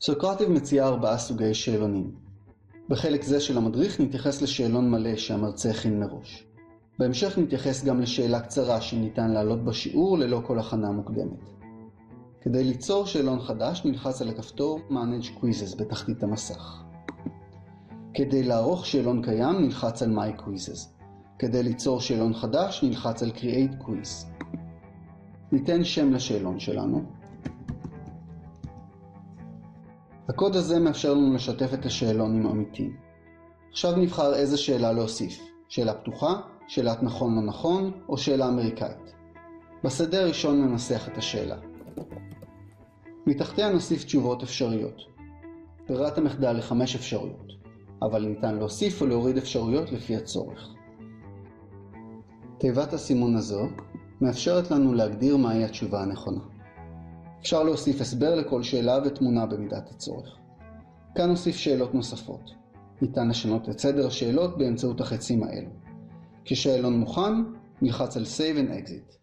סוקרטב מציע 4 סוגי שאלונים. בחלק זה של המדריך נתייחס לשאלון מלא שהמרצה הכין מראש. בהמשך נתייחס גם לשאלה קצרה שניתן להעלות בשיעור ללא כל הכנה מוקדמת. כדי ליצור שאלון חדש נלחץ על הכפתור Manage Quizzes בתחתית המסך. כדי לערוך שאלון קיים נלחץ על My Quizzes. כדי ליצור שאלון חדש נלחץ על Create Quiz. ניתן שם לשאלון שלנו. הקוד הזה מאפשר לנו לשתף את השאלון עם עמיתים. עכשיו נבחר איזה שאלה להוסיף. שאלה פתוחה, שאלת נכון לא נכון, או שאלה אמריקאית. בשדה הראשון ננסח את השאלה. מתחתיה נוסיף תשובות אפשריות. ברירת המחדל ל5 אפשרויות, אבל ניתן להוסיף או להוריד אפשרויות לפי הצורך. תיבת הסימון הזו מאפשרת לנו להגדיר מהי התשובה הנכונה. אפשר להוסיף הסבר לכל שאלה ותמונה במידת הצורך. כאן נוסיף שאלות נוספות. ניתן לשנות את סדר השאלות באמצעות החצים האלו. כששאלון מוכן, נלחץ על Save and Exit.